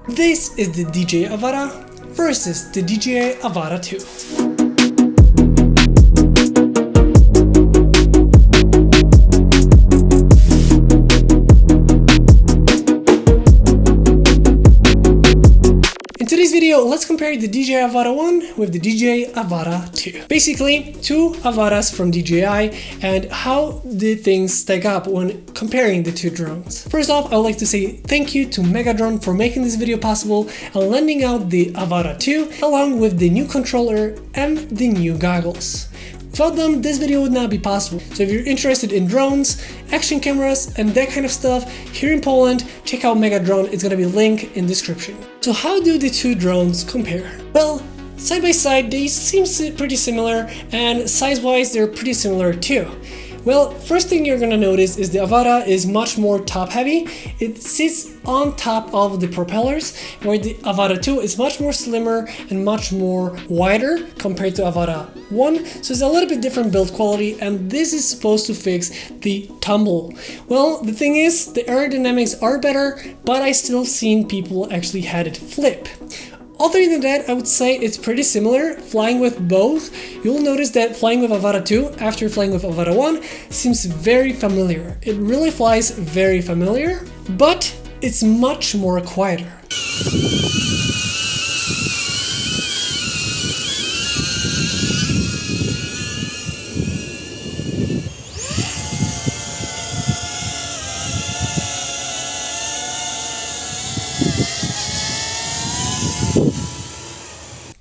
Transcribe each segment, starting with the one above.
This is the DJI Avata versus the DJI Avata 2. In today's video, let's compare the DJI Avata 1 with the DJI Avata 2. Basically, two Avatas from DJI and how did things stack up when comparing the two drones. First off, I would like to say thank you to Megadron for making this video possible and lending out the Avata 2 along with the new controller and the new goggles. Without them, this video would not be possible. So if you're interested in drones, action cameras, and that kind of stuff here in Poland, check out Megadron. It's gonna be linked in description. So how do the two drones compare? Well, side by side, they seem pretty similar, and size-wise, they're pretty similar too. Well, first thing you're gonna notice is the Avata is much more top-heavy. It sits on top of the propellers, where the Avata 2 is much more slimmer and much more wider compared to Avata 1. So it's a little bit different build quality, and this is supposed to fix the tumble. Well, the thing is, the aerodynamics are better, but I still seen people actually had it flip. Other than that, I would say it's pretty similar. Flying with both, you'll notice that flying with Avata 2 after flying with Avata 1 seems very familiar. It really flies very familiar, but it's much more quieter.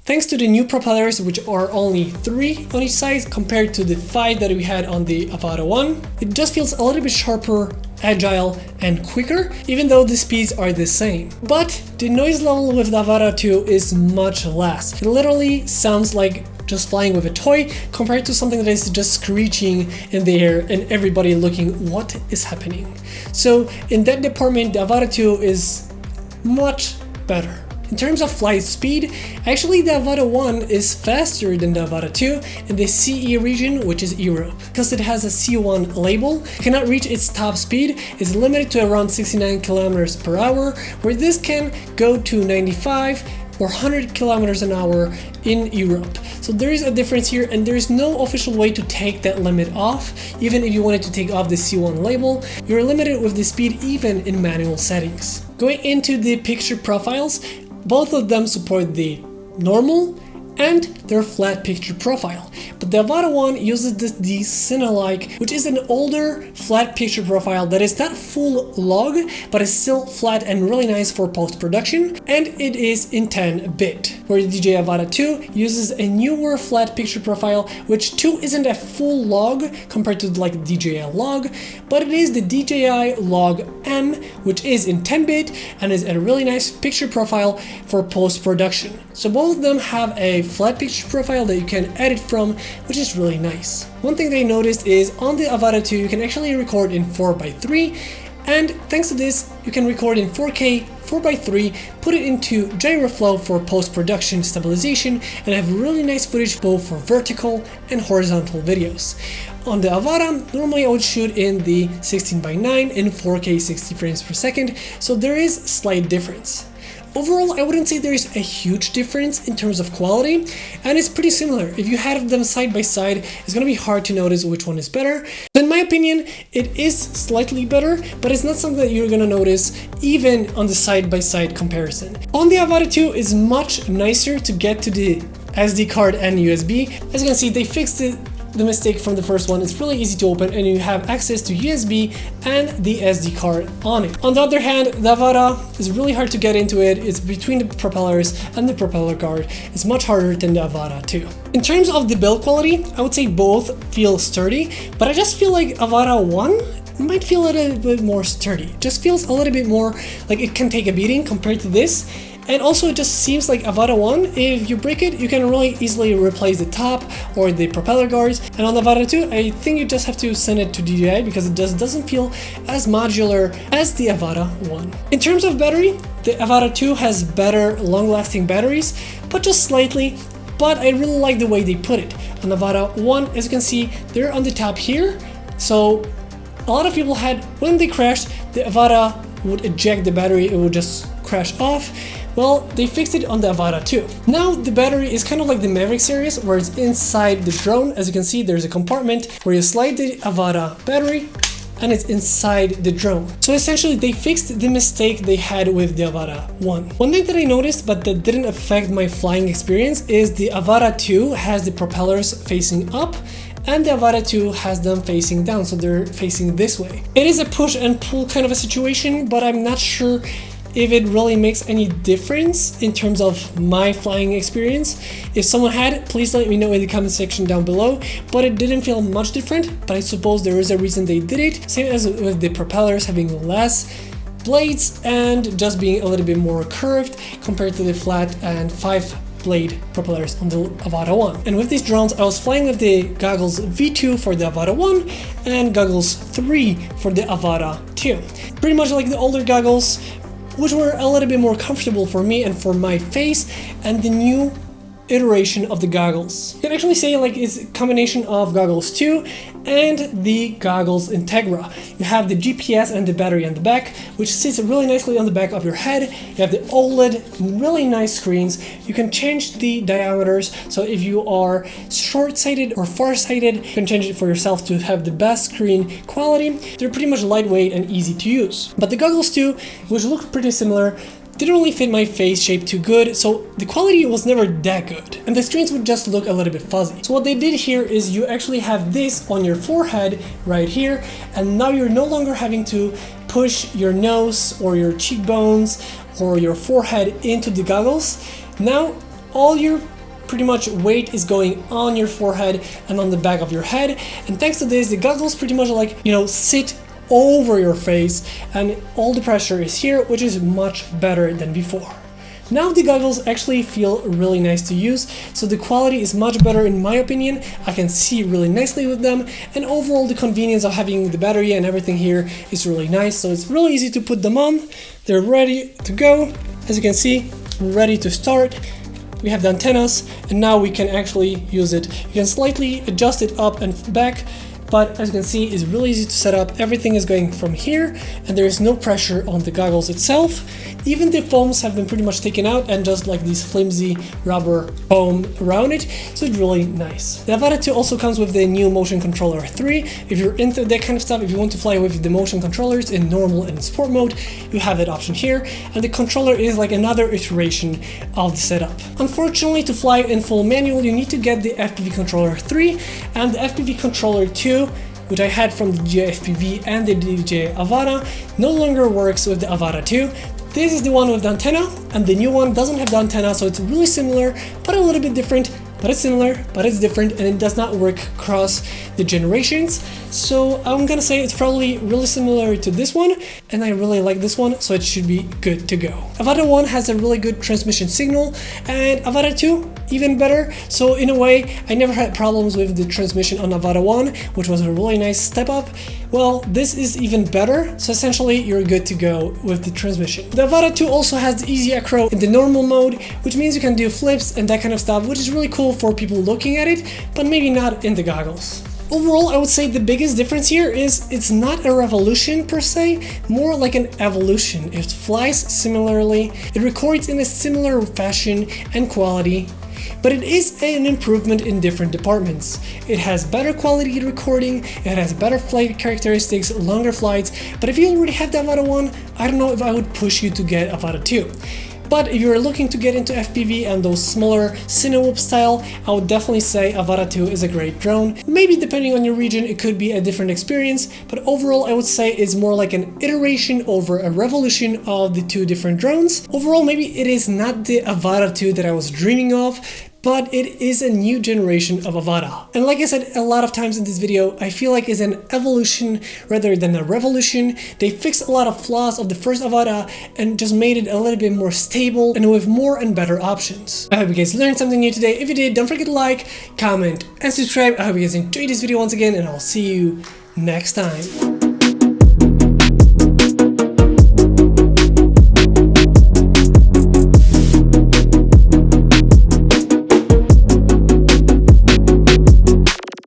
Thanks to the new propellers, which are only 3 on each side compared to the 5 that we had on the Avata 1, it just feels a little bit sharper, agile, and quicker, even though the speeds are the same. But the noise level with the Avata 2 is much less. It literally sounds like just flying with a toy compared to something that is just screeching in the air and everybody looking what is happening. So in that department, the Avata 2 is much better. In terms of flight speed, actually the Avata 1 is faster than the Avata 2 in the CE region, which is Europe. Because it has a C1 label, it cannot reach its top speed, it's limited to around 69 km per hour, where this can go to 95 or 100 km an hour in Europe. So there is a difference here, and there is no official way to take that limit off. Even if you wanted to take off the C1 label, you're limited with the speed even in manual settings. Going into the picture profiles, both of them support the normal and their flat picture profile. But the Avata 1 uses the Cine-like, which is an older flat picture profile that is not full log, but is still flat and really nice for post-production, and it is in 10-bit. Where the DJI Avata 2 uses a newer flat picture profile, which too isn't a full log compared to like DJI log, but it is the DJI log M, which is in 10-bit and is a really nice picture profile for post-production. So both of them have a flat picture profile that you can edit from, which is really nice. One thing that I noticed is on the Avata 2 you can actually record in 4:3, and thanks to this you can record in 4K 4:3, put it into gyroflow for post-production stabilization, and have really nice footage both for vertical and horizontal videos. On the Avata, normally I would shoot in the 16:9 in 4K 60 frames per second, so there is a slight difference. Overall, I wouldn't say there's a huge difference in terms of quality, and it's pretty similar. If you had them side by side, it's gonna be hard to notice which one is better. In my opinion, it is slightly better, but it's not something that you're gonna notice even on the side by side comparison. On the Avata 2 is much nicer to get to the SD card and USB. As you can see, they fixed the mistake from the first one. It's really easy to open, and you have access to USB and the SD card on it. On the other hand, the Avata is really hard to get into it. It's between the propellers and the propeller guard. It's much harder than the Avata 2. In terms of the build quality, I would say both feel sturdy, but I just feel like Avata 1 might feel a little bit more sturdy. It just feels a little bit more like it can take a beating compared to this. And also it just seems like Avata 1, if you break it, you can really easily replace the top or the propeller guards. And on the Avata 2, I think you just have to send it to DJI because it just doesn't feel as modular as the Avata 1. In terms of battery, the Avata 2 has better long-lasting batteries, but just slightly. But I really like the way they put it. On the Avata 1, as you can see, they're on the top here. So a lot of people had, when they crashed, the Avata would eject the battery, it would just crash off. Well, they fixed it on the Avata 2. Now the battery is kind of like the Mavic series, where it's inside the drone. As you can see, there's a compartment where you slide the Avata battery and it's inside the drone. So essentially they fixed the mistake they had with the Avata 1. One thing that I noticed but that didn't affect my flying experience is the Avata 2 has the propellers facing up and the Avata 2 has them facing down, so they're facing this way. It is a push and pull kind of a situation, but I'm not sure if it really makes any difference in terms of my flying experience. If someone had it, please let me know in the comment section down below, but it didn't feel much different, but I suppose there is a reason they did it. Same as with the propellers having less blades and just being a little bit more curved compared to the flat and 5-blade propellers on the Avata 1. And with these drones, I was flying with the goggles V2 for the Avata 1 and goggles 3 for the Avata 2. Pretty much like the older goggles, which were a little bit more comfortable for me and for my face, and the new iteration of the goggles. You can actually say like it's a combination of goggles 2 and the goggles Integra. You have the GPS and the battery on the back, which sits really nicely on the back of your head. You have the OLED, really nice screens. You can change the diameters, so if you are short-sighted or far-sighted, you can change it for yourself to have the best screen quality. They're pretty much lightweight and easy to use. But the goggles 2, which look pretty similar, didn't really fit my face shape too good, so the quality was never that good, and the screens would just look a little bit fuzzy. So what they did here is you actually have this on your forehead right here, and now you're no longer having to push your nose or your cheekbones or your forehead into the goggles. Now all your pretty much weight is going on your forehead and on the back of your head, and thanks to this, the goggles pretty much like, you know, sit over your face and all the pressure is here, which is much better than before. Now the goggles actually feel really nice to use, so the quality is much better in my opinion. I can see really nicely with them, and overall the convenience of having the battery and everything here is really nice, so it's really easy to put them on. They're ready to go. As you can see, ready to start. We have the antennas, and now we can actually use it. You can slightly adjust it up and back, but as you can see, it's really easy to set up. Everything is going from here, and there is no pressure on the goggles itself. Even the foams have been pretty much taken out and just like this flimsy rubber foam around it, so it's really nice. The Avata 2 also comes with the new motion controller 3. If you're into that kind of stuff, if you want to fly with the motion controllers in normal and sport mode, you have that option here, and the controller is like another iteration of the setup. Unfortunately, to fly in full manual, you need to get the FPV controller 3, and the FPV controller 2, which I had from the DJI FPV and the DJI Avata, no longer works with the Avata 2. This is the one with the antenna, and the new one doesn't have the antenna, so it's really similar, but a little bit different. But it's similar, but it's different, and it does not work across the generations. So I'm gonna say it's probably really similar to this one, and I really like this one, so it should be good to go. Avata 1 has a really good transmission signal, and Avata 2 even better. So in a way, I never had problems with the transmission on Avata 1, which was a really nice step up. Well, this is even better, so essentially you're good to go with the transmission. The Avata 2 also has the easy acro in the normal mode, which means you can do flips and that kind of stuff, which is really cool for people looking at it, but maybe not in the goggles. Overall, I would say the biggest difference here is it's not a revolution per se, more like an evolution. It flies similarly, it records in a similar fashion and quality, but it is an improvement in different departments. It has better quality recording, it has better flight characteristics, longer flights, but if you already have the Avata 1, I don't know if I would push you to get Avata 2. But if you're looking to get into FPV and those smaller Cinewhoop style, I would definitely say Avata 2 is a great drone. Maybe depending on your region, it could be a different experience, but overall I would say it's more like an iteration over a revolution of the two different drones. Overall, maybe it is not the Avata 2 that I was dreaming of, but it is a new generation of Avata. And like I said a lot of times in this video, I feel like it's an evolution rather than a revolution. They fixed a lot of flaws of the first Avata and just made it a little bit more stable and with more and better options. I hope you guys learned something new today. If you did, don't forget to like, comment, and subscribe. I hope you guys enjoyed this video once again, and I'll see you next time.